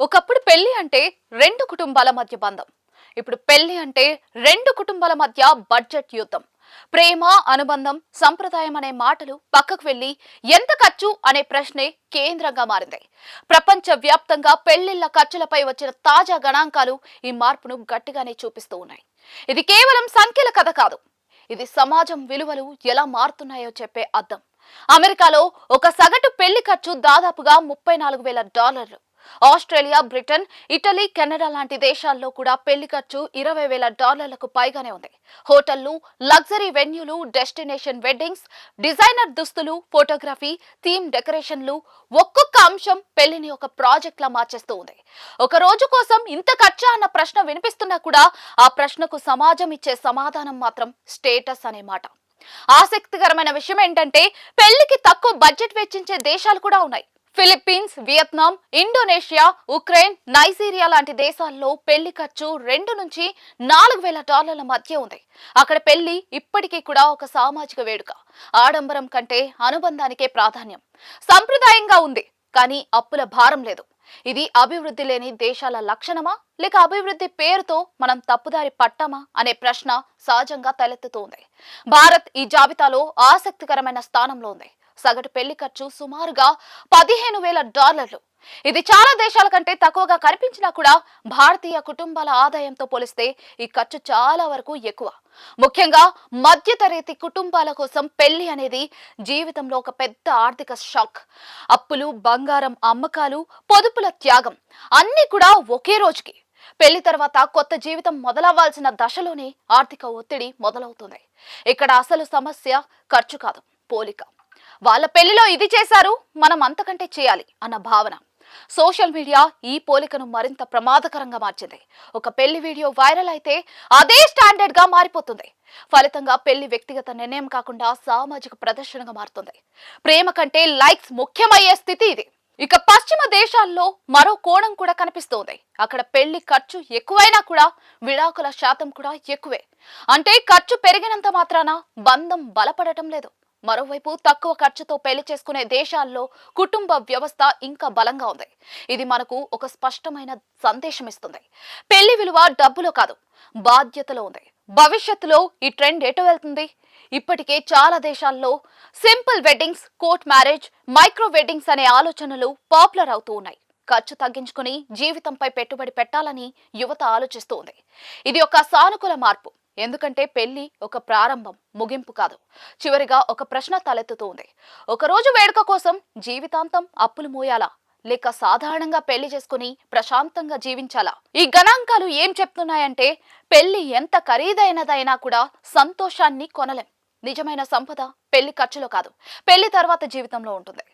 ఒకప్పుడు పెళ్లి అంటే రెండు కుటుంబాల మధ్య బంధం. ఇప్పుడు పెళ్లి అంటే రెండు కుటుంబాల మధ్య బడ్జెట్ యుద్ధం. ప్రేమ, అనుబంధం, సంప్రదాయం అనే మాటలు పక్కకు వెళ్లి ఎంత ఖర్చు అనే ప్రశ్నే కేంద్రంగా మారింది. ప్రపంచ వ్యాప్తంగా పెళ్లిళ్ల ఖర్చులపై వచ్చిన తాజా గణాంకాలు ఈ మార్పును గట్టిగానే చూపిస్తూ ఉన్నాయి. ఇది కేవలం సంఖ్యల కథ కాదు. ఇది సమాజం విలువలు ఎలా మారుతున్నాయో చెప్పే అద్దం. అమెరికాలో ఒక సగటు పెళ్లి ఖర్చు దాదాపుగా $34,000. ఆస్ట్రేలియా, బ్రిటన్, ఇటలీ, కెనడా లాంటి దేశాల్లో కూడా పెళ్లి ఖర్చు $20,000కు పైగానే ఉంది. హోటళ్లు, లగ్జరీ వెన్యూలు, డెస్టినేషన్ వెడ్డింగ్స్, డిజైనర్ దుస్తులు, ఫోటోగ్రఫీ, థీమ్ డెకరేషన్లు, ఒక్కొక్క అంశం పెళ్లిని ఒక ప్రాజెక్ట్ లా మార్చేస్తూ ఉంది. ఒక రోజు కోసం ఇంత ఖర్చా అన్న ప్రశ్న వినిపిస్తున్నా కూడా ఆ ప్రశ్నకు సమాజం ఇచ్చే సమాధానం మాత్రం స్టేటస్ అనే మాట. ఆసక్తికరమైన విషయం ఏంటంటే పెళ్లికి తక్కువ బడ్జెట్ వెచ్చించే దేశాలు కూడా ఉన్నాయి. Philippines, Vietnam, Indonesia, Ukraine, Nigeria లాంటి దేశాల్లో పెళ్లి ఖర్చు $2,000 నుంచి $4,000 మధ్య ఉంది. అక్కడ పెళ్లి ఇప్పటికీ కూడా ఒక సామాజిక వేడుక. ఆడంబరం కంటే అనుబంధానికే ప్రాధాన్యం. సంప్రదాయంగా ఉంది, కానీ అప్పుల భారం లేదు. ఇది అభివృద్ధి లేని దేశాల లక్షణమా, లేక అభివృద్ధి పేరుతో మనం తప్పుదారి పట్టామా అనే ప్రశ్న సహజంగా తలెత్తుతోంది. భారత్ ఈ జాబితాలో ఆసక్తికరమైన స్థానంలో ఉంది. సగటు పెళ్లి ఖర్చు సుమారుగా $15,000. ఇది చాలా దేశాల కంటే తక్కువగా కనిపించినా కూడా భారతీయ కుటుంబాల ఆదాయంతో పోలిస్తే ఈ ఖర్చు చాలా వరకు ఎక్కువ. ముఖ్యంగా మధ్యతరగతి కుటుంబాల కోసం పెళ్లి అనేది జీవితంలో ఒక పెద్ద ఆర్థిక షాక్. అప్పులు, బంగారం అమ్మకాలు, పొదుపుల త్యాగం అన్నీ కూడా ఒకే రోజుకి. పెళ్లి తర్వాత కొత్త జీవితం మొదలవ్వాల్సిన దశలోనే ఆర్థిక ఒత్తిడి మొదలవుతుంది. ఇక్కడ అసలు సమస్య ఖర్చు కాదు, పోలిక. వాళ్ళ పెళ్లిలో ఇది చేశారు, మనం అంతకంటే చేయాలి అన్న భావన. సోషల్ మీడియా ఈ పోలికను మరింత ప్రమాదకరంగా మార్చింది. ఒక పెళ్లి వీడియో వైరల్ అయితే అదే స్టాండర్డ్ గా మారిపోతుంది. ఫలితంగా పెళ్లి వ్యక్తిగత నిర్ణయం కాకుండా సామాజిక ప్రదర్శనగా మారుతుంది. ప్రేమ కంటే లైక్స్ ముఖ్యమయ్యే స్థితి ఇది. ఇక పశ్చిమ దేశాల్లో మరో కోణం కూడా కనిపిస్తోంది. అక్కడ పెళ్లి ఖర్చు ఎక్కువైనా కూడా విడాకుల శాతం కూడా ఎక్కువే. అంటే ఖర్చు పెరిగినంత మాత్రాన బంధం బలపడటం లేదు. మరోవైపు తక్కువ ఖర్చుతో పెళ్లి చేసుకునే దేశాల్లో కుటుంబ వ్యవస్థ ఇంకా బలంగా ఉంది. ఇది మనకు ఒక స్పష్టమైన సందేశం ఇస్తుంది. పెళ్లి విలువ డబ్బులో కాదు, బాధ్యతలో ఉంది. భవిష్యత్తులో ఈ ట్రెండ్ ఎటు వెళ్తుంది? ఇప్పటికే చాలా దేశాల్లో simple weddings, court marriage, micro weddings అనే ఆలోచనలు పాపులర్ అవుతూ ఉన్నాయి. ఖర్చు తగ్గించుకుని జీవితంపై పెట్టుబడి పెట్టాలని యువత ఆలోచిస్తూ ఉంది. ఇది ఒక సానుకూల మార్పు. ఎందుకంటే పెళ్లి ఒక ప్రారంభం, ముగింపు కాదు. చివరిగా ఒక ప్రశ్న తలెత్తుతోంది. ఒక రోజు వేడుక కోసం జీవితాంతం అప్పులు మోయాలా, లేక సాధారణంగా పెళ్లి చేసుకుని ప్రశాంతంగా జీవించాలా? ఈ గణాంకాలు ఏం చెప్తున్నాయంటే పెళ్లి ఎంత ఖరీదైనదైనా కూడా సంతోషాన్ని కొనలేం. నిజమైన సంపద పెళ్లి ఖర్చులో కాదు, పెళ్లి తర్వాత జీవితంలో ఉంటుంది.